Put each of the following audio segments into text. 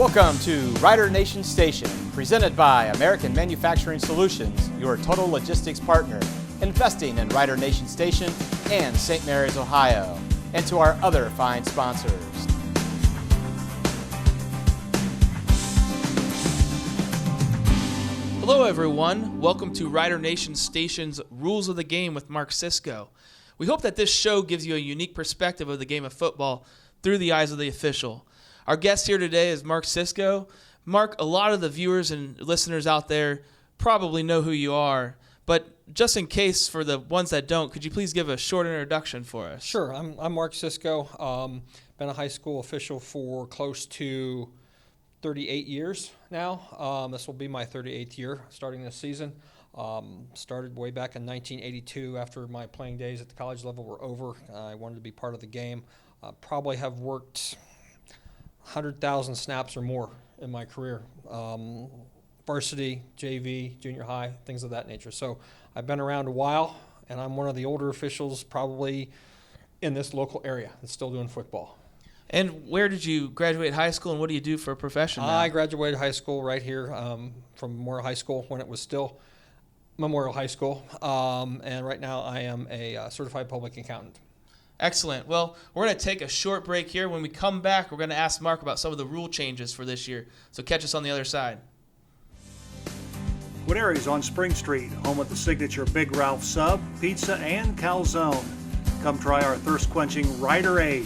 Welcome to Rider Nation Station, presented by American Manufacturing Solutions, your total logistics partner, investing in Rider Nation Station and St. Mary's, Ohio, and to our other fine sponsors. Hello everyone, welcome to Rider Nation Station's Rules of the Game with Mark Cisco. We hope that this show gives you a unique perspective of the game of football through the eyes of the official. Our guest here today is Mark Cisco. Mark, a lot of the viewers and listeners out there probably know who you are, but just in case for the ones that don't, could you please give a short introduction for us? Sure. I'm Mark Cisco. Been a high school official for close to 38 years now. This will be my 38th year starting this season. Started way back in 1982 after my playing days at the college level were over. I wanted to be part of the game. Probably have worked 100,000 snaps or more in my career. Varsity, JV, junior high, things of that nature. So I've been around a while, and I'm one of the older officials probably in this local area that's still doing football. And where did you graduate high school, and what do you do for a profession now? I graduated high school right here from Memorial High School when it was still Memorial High School. And right now I am a certified public accountant. Excellent. Well, we're going to take a short break here. When we come back, we're going to ask Mark about some of the rule changes for this year. So catch us on the other side. Guarneri's on Spring Street, home of the signature Big Ralph Sub, Pizza, and Calzone. Come try our thirst-quenching Rider Aid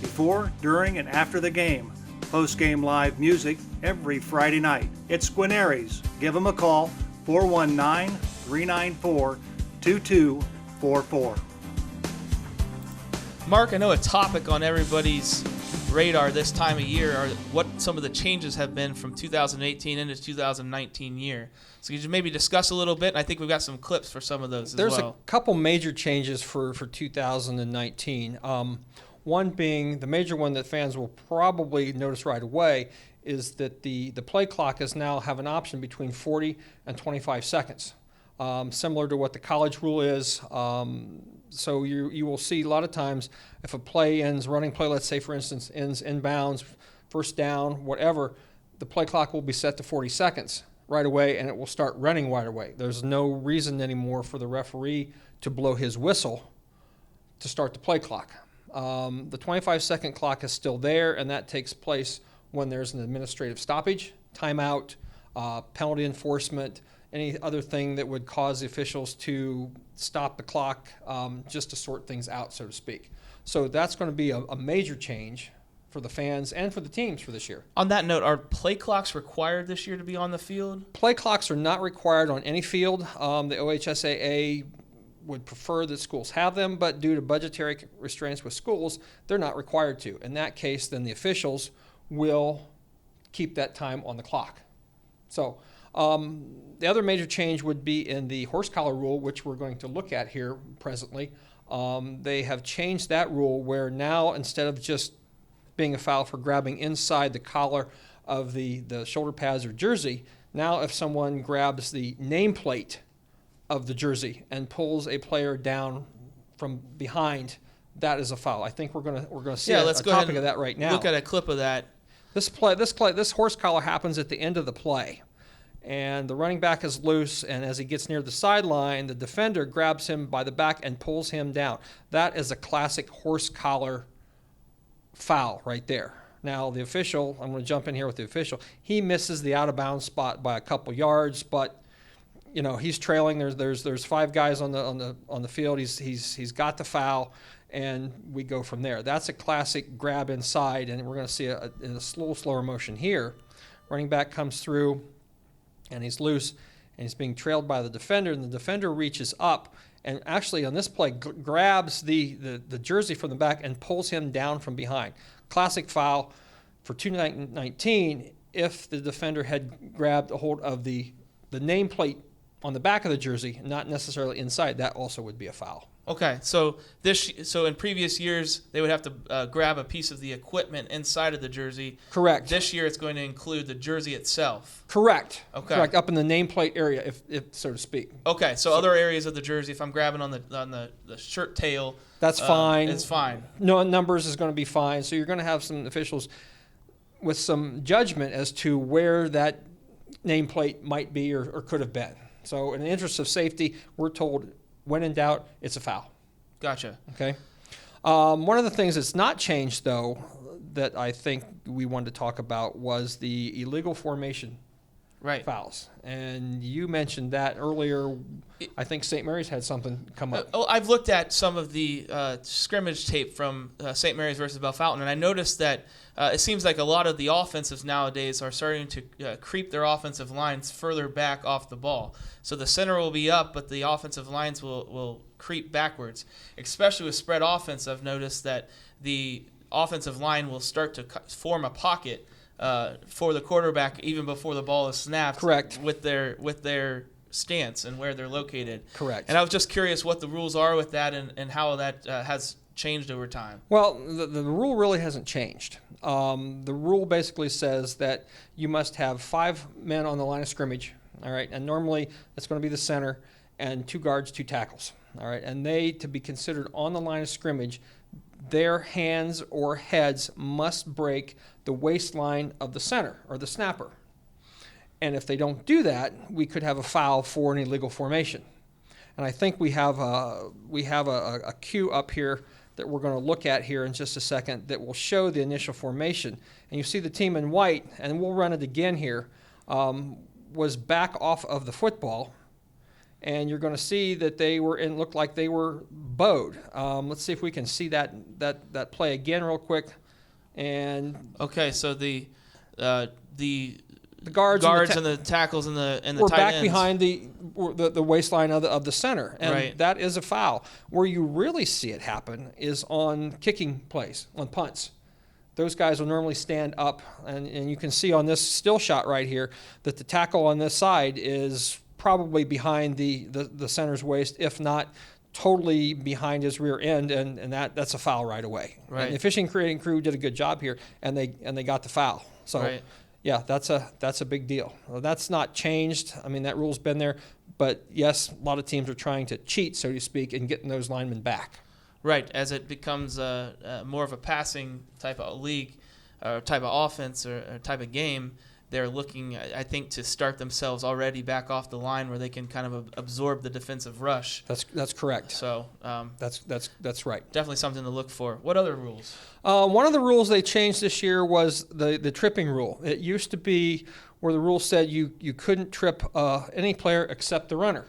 before, during, and after the game. Post-game live music every Friday night. It's Guarneri's. Give them a call, 419-394-2244. Mark, I know a topic on everybody's radar this time of year are what some of the changes have been from 2018 into 2019 year. So could you maybe discuss a little bit? And I think we've got some clips for some of those as well. There's a couple major changes for 2019. One being the major one that fans will probably notice right away is that the play clock is now have an option between 40 and 25 seconds, similar to what the college rule is. So you will see a lot of times if a play ends, running play, let's say for instance, ends inbounds, first down, whatever, the play clock will be set to 40 seconds right away and it will start running right away. There's no reason anymore for the referee to blow his whistle to start the play clock. The 25-second clock is still there, and that takes place when there's an administrative stoppage, timeout, penalty enforcement, any other thing that would cause the officials to stop the clock just to sort things out, so to speak. So that's going to be a major change for the fans and for the teams for this year. On that note, are play clocks required this year to be on the field? Play clocks are not required on any field. The OHSAA would prefer that schools have them, but due to budgetary restraints with schools, they're not required to. In that case, then the officials will keep that time on the clock. So the other major change would be in the horse collar rule, which we're going to look at here presently. They have changed that rule where now instead of just being a foul for grabbing inside the collar of the shoulder pads or jersey, now if someone grabs the nameplate of the jersey and pulls a player down from behind, that is a foul. I think we're gonna see a topic of that right now. Look at a clip of that. This horse collar happens at the end of the play, and the running back is loose, and as he gets near the sideline, the defender grabs him by the back and pulls him down. That is a classic horse collar foul right there. Now the official, I'm going to jump in here with the official. He misses the out of bounds spot by a couple yards, but you know, he's trailing. There's five guys on the field. He's got the foul, and we go from there. That's a classic grab inside, and we're going to see in a slower motion here. Running back comes through, and he's loose, and he's being trailed by the defender, and the defender reaches up and actually on this play grabs the jersey from the back and pulls him down from behind. Classic foul for 2019. If the defender had grabbed a hold of the nameplate on the back of the jersey, not necessarily inside, that also would be a foul. Okay, so in previous years they would have to grab a piece of the equipment inside of the jersey. Correct. This year it's going to include the jersey itself. Correct. Okay. Correct. Up in the nameplate area, if so to speak. Okay, so other areas of the jersey, if I'm grabbing on the shirt tail, that's fine. It's fine. No numbers is going to be fine. So you're going to have some officials with some judgment as to where that nameplate might be or could have been. So in the interest of safety, we're told, when in doubt, it's a foul. Gotcha. Okay. One of the things that's not changed, though, that I think we wanted to talk about was the illegal formation fouls. And you mentioned that earlier. I think St. Mary's had something come up. I've looked at some of the scrimmage tape from St. Mary's versus Bellefontaine, and I noticed that it seems like a lot of the offensives nowadays are starting to creep their offensive lines further back off the ball. So the center will be up, but the offensive lines will creep backwards. Especially with spread offense, I've noticed that the offensive line will start to form a pocket for the quarterback even before the ball is snapped. Correct. With their stance and where they're located. Correct. And I was just curious what the rules are with that and how that has changed over time. Well, the rule really hasn't changed. The rule basically says that you must have 5 men on the line of scrimmage, all right, and normally it's going to be the center and 2 guards, 2 tackles, all right, and they, to be considered on the line of scrimmage, their hands or heads must break the waistline of the center or the snapper. And if they don't do that, we could have a foul for an illegal formation. And I think we have a cue up here that we're going to look at here in just a second that will show the initial formation. And you see the team in white, and we'll run it again here, was back off of the football. And you're going to see that they were in, looked like they were bowed. Let's see if we can see that play again real quick. And okay, so the guards and the tackles and the we're tight back ends. behind the waistline of the center, and Right. that is a foul. Where you really see it happen is on kicking plays, on punts. Those guys will normally stand up, and you can see on this still shot right here that the tackle on this side is probably behind the center's waist, if not totally behind his rear end, and that's a foul right away. Right. And the officiating crew did a good job here, and they got the foul. So. Right. Yeah, that's a big deal. Well, that's not changed. I mean, that rule's been there. But, yes, a lot of teams are trying to cheat, so to speak, and getting those linemen back. Right, as it becomes more of a passing type of league, or type of offense, or type of game, they're looking, I think, to start themselves already back off the line where they can kind of absorb the defensive rush. That's correct. So That's right. definitely something to look for. What other rules? One of the rules they changed this year was the tripping rule. It used to be where the rule said you couldn't trip any player except the runner.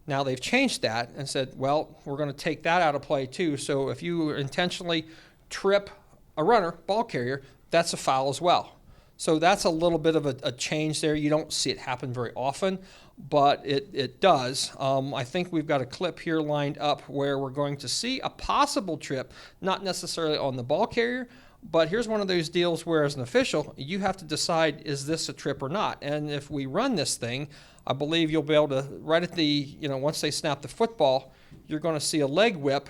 Now they've changed that and said, well, we're going to take that out of play too. So if you intentionally trip a runner, ball carrier, that's a foul as well. So that's a little bit of a change there. You don't see it happen very often, but it does. I think we've got a clip here lined up where we're going to see a possible trip, not necessarily on the ball carrier, but here's one of those deals where, as an official, you have to decide, is this a trip or not? And if we run this thing, I believe you'll be able to, right at the, once they snap the football, you're going to see a leg whip.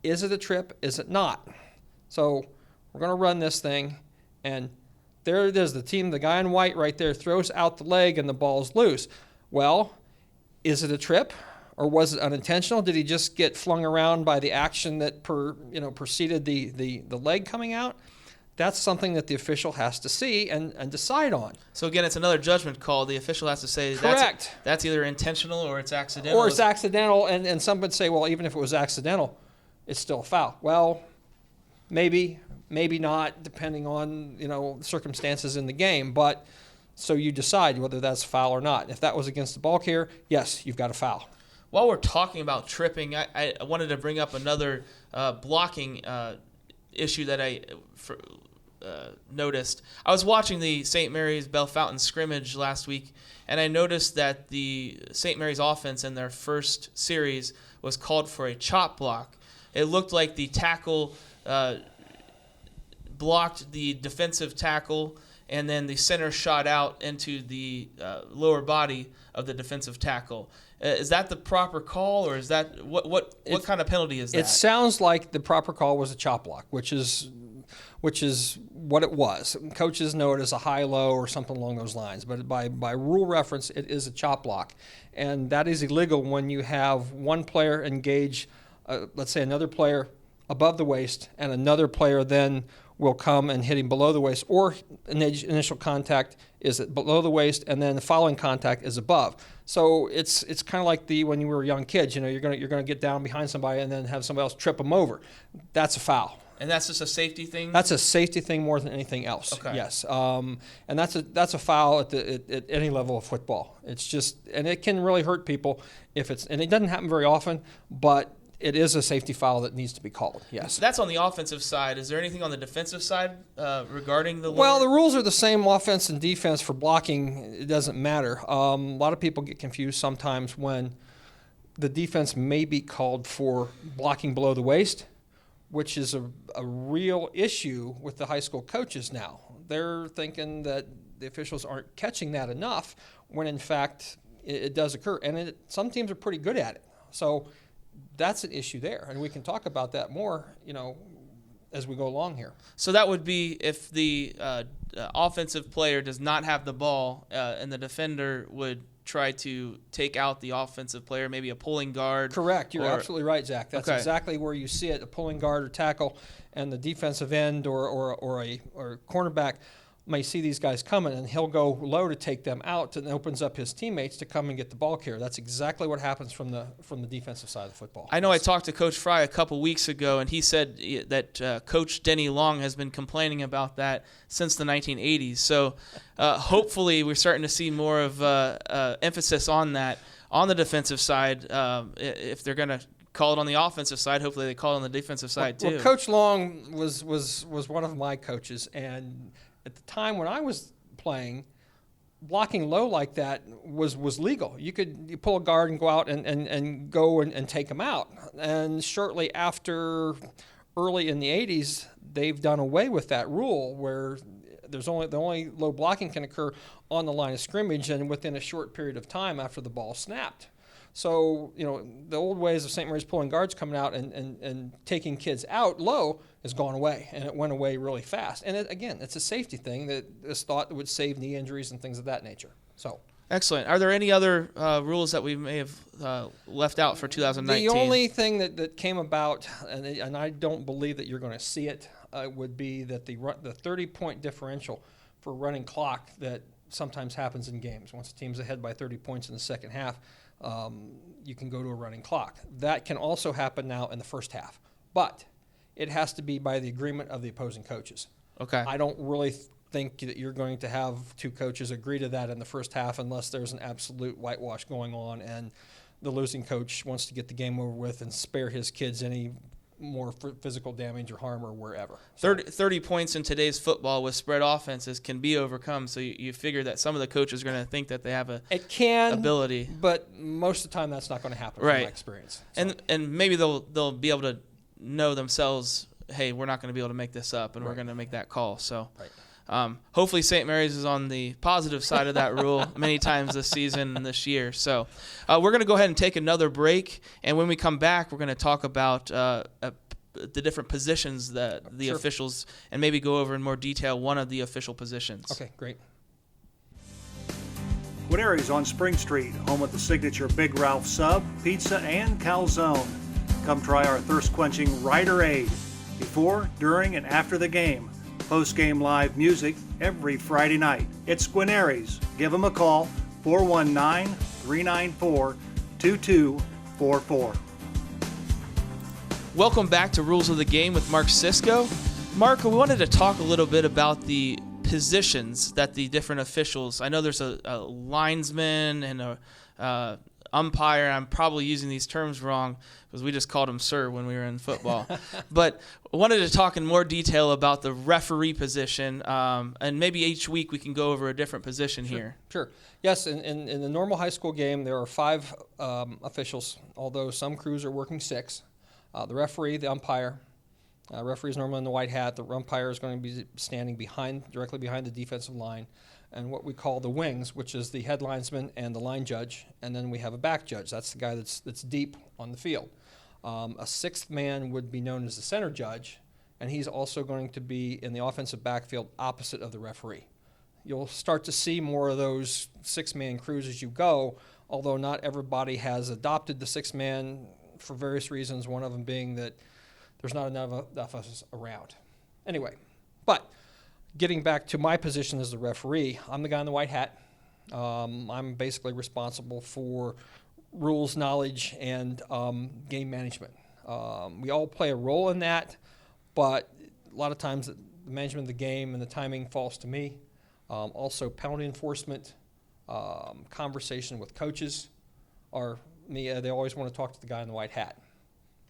Is it a trip? Is it not? So we're going to run this thing, and there it is. The guy in white right there throws out the leg and the ball's loose. Well, is it a trip or was it unintentional? Did he just get flung around by the action that preceded the leg coming out? That's something that the official has to see and decide on. So again, it's another judgment call. The official has to say correct. That's either intentional or it's accidental. Or it's accidental, and some would say, well, even if it was accidental, it's still a foul. Well, maybe not, depending on circumstances in the game. But so you decide whether that's a foul or not. If that was against the ball carrier, yes, you've got a foul. While we're talking about tripping, I wanted to bring up another blocking issue that I noticed. I was watching the St. Mary's Bellefontaine scrimmage last week, and I noticed that the St. Mary's offense in their first series was called for a chop block. It looked like the tackle blocked the defensive tackle, and then the center shot out into the lower body of the defensive tackle. Is that the proper call, or is that what kind of penalty is that? It sounds like the proper call was a chop block, which is what it was. Coaches know it as a high-low or something along those lines, but by rule reference, it is a chop block, and that is illegal when you have one player engage, let's say another player above the waist, and another player then will come and hit him below the waist, or initial contact is below the waist, and then the following contact is above. So it's kind of like when you were young kids. You're gonna get down behind somebody and then have somebody else trip them over. That's a foul. And that's just a safety thing? That's a safety thing more than anything else. Okay. Yes. And that's a foul at any level of football. It's just, and it can really hurt people and it doesn't happen very often, but it is a safety foul that needs to be called. Yes. That's on the offensive side. Is there anything on the defensive side regarding the? Well, the rules are the same offense and defense for blocking. It doesn't matter. A lot of people get confused sometimes when the defense may be called for blocking below the waist, which is a real issue with the high school coaches now. They're thinking that the officials aren't catching that enough, when in fact it does occur. And some teams are pretty good at it. So that's an issue there. And we can talk about that more, as we go along here. So that would be if the offensive player does not have the ball and the defender would try to take out the offensive player, maybe a pulling guard. Correct. You're absolutely right, Zach. That's okay. Exactly where you see it, a pulling guard or tackle, and the defensive end or cornerback may see these guys coming, and he'll go low to take them out, and opens up his teammates to come and get the ball carrier. That's exactly what happens from the defensive side of football. I know I talked to Coach Fry a couple weeks ago, and he said that Coach Denny Long has been complaining about that since the 1980s. So hopefully we're starting to see more of emphasis on that on the defensive side. If they're going to call it on the offensive side, hopefully they call it on the defensive side too. Well, Coach Long was one of my coaches, and at the time when I was playing, blocking low like that was legal. You pull a guard and go out and go and take them out. And shortly after, early in the 80s, they've done away with that rule where the only low blocking can occur on the line of scrimmage and within a short period of time after the ball snapped. So, the old ways of St. Mary's pulling guards coming out and taking kids out low has gone away, and it went away really fast. And again, it's a safety thing that is thought would save knee injuries and things of that nature. So, excellent. Are there any other rules that we may have left out for 2019? The only thing that came about, and I don't believe that you're going to see it, would be that the 30-point differential for running clock that sometimes happens in games. Once a team's ahead by 30 points in the second half, you can go to a running clock. That can also happen now in the first half, but it has to be by the agreement of the opposing coaches. Okay. I don't really think that you're going to have two coaches agree to that in the first half unless there's an absolute whitewash going on and the losing coach wants to get the game over with and spare his kids any more physical damage or harm or wherever. 30 points in today's football with spread offenses can be overcome, so you figure that some of the coaches are going to think that they have ability. But most of the time that's not going to happen right. from my experience. So. And maybe they'll be able to know themselves, hey, we're not going to be able to make this up, and right. we're going to make that call. So right. Hopefully St. Mary's is on the positive side of that rule many times this season and this year. So we're going to go ahead and take another break, and when we come back, we're going to talk about the different positions that the sure. officials, and maybe go over in more detail one of the official positions. Okay, great. Guarneri's on Spring Street, home of the signature Big Ralph sub, pizza, and calzone. Come try our thirst-quenching Rider Aid before, during, and after the game. Post-game live music every Friday night. It's Guarneri's. Give them a call, 419-394-2244. Welcome back to Rules of the Game with Mark Cisco. Mark, we wanted to talk a little bit about the positions that the different officials, I know there's a linesman and a umpire. I'm probably using these terms wrong because we just called him sir when we were in football. But I wanted to talk in more detail about the referee position, and maybe each week we can go over a different position here. Sure. Yes, in the normal high school game, there are 5 officials, although some crews are working 6. The referee, the umpire. Referee is normally in the white hat. The umpire is going to be standing directly behind the defensive line, and what we call the wings, which is the head linesman and the line judge, and then we have a back judge. That's the guy that's deep on the field. A 6th man would be known as the center judge, and he's also going to be in the offensive backfield opposite of the referee. You'll start to see more of those 6-man crews as you go, although not everybody has adopted the 6-man for various reasons, one of them being that there's not enough of us around. Anyway, But getting back to my position as the referee, I'm the guy in the white hat. I'm basically responsible for rules knowledge and game management. We all play a role in that, but a lot of times the management of the game and the timing falls to me. Also penalty enforcement, conversation with coaches are me. They always want to talk to the guy in the white hat.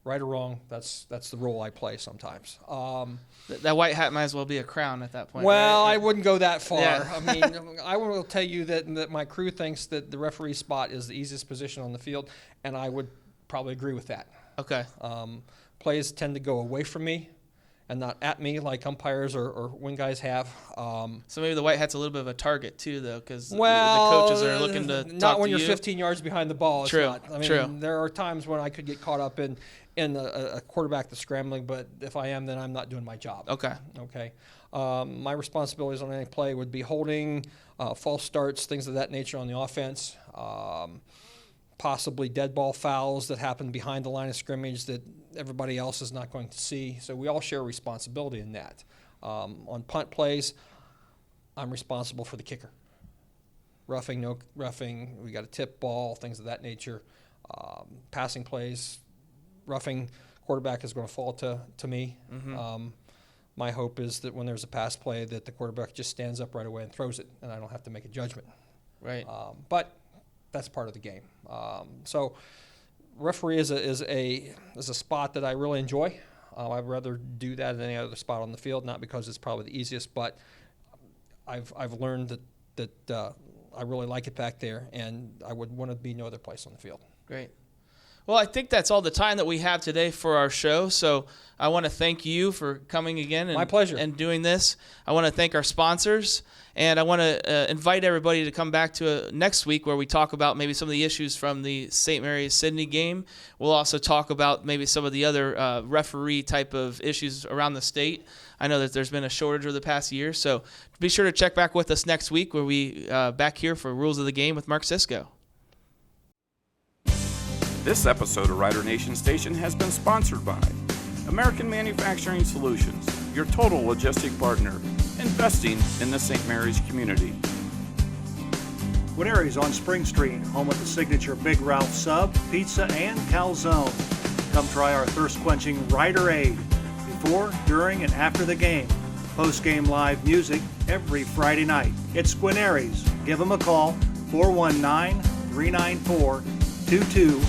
Right or wrong, that's the role I play sometimes. That white hat might as well be a crown at that point. Well, right? I wouldn't go that far. Yeah. I mean, I will tell you that my crew thinks that the referee spot is the easiest position on the field, and I would probably agree with that. Okay. Plays tend to go away from me and not at me like umpires or wing guys have. So maybe the white hat's a little bit of a target too, though, because the Well, coaches are looking to not talk when to you're you. 15 yards behind the ball. It's True, not. I mean, true. There are times when I could get caught up in a quarterback that's scrambling, but if I am, then I'm not doing my job. Okay. Okay. My responsibilities on any play would be holding, false starts, things of that nature on the offense, possibly dead ball fouls that happen behind the line of scrimmage that everybody else is not going to see. So we all share responsibility in that. On punt plays, I'm responsible for the kicker. Roughing, no roughing, we got a tip ball, things of that nature. Passing plays, roughing, quarterback is going to fall to me. Mm-hmm. My hope is that when there's a pass play that the quarterback just stands up right away and throws it, and I don't have to make a judgment. Right. But that's part of the game. So referee is a spot that I really enjoy. I'd rather do that than any other spot on the field, not because it's probably the easiest, but I've learned that I really like it back there, and I would want to be no other place on the field. Great. Well, I think that's all the time that we have today for our show. So I want to thank you for coming again. My pleasure. And doing this. I want to thank our sponsors. And I want to invite everybody to come back to next week where we talk about maybe some of the issues from the St. Mary's-Sydney game. We'll also talk about maybe some of the other referee type of issues around the state. I know that there's been a shortage over the past year. So be sure to check back with us next week where we back here for Rules of the Game with Mark Cisco. This episode of Rider Nation Station has been sponsored by American Manufacturing Solutions, your total logistic partner, investing in the St. Mary's community. Guarneri's on Spring Street, home of the signature Big Ralph sub, pizza, and calzone. Come try our thirst-quenching Rider Aid before, during, and after the game. Post-game live music every Friday night. It's Guarneri's. Give them a call, 419-394-2244.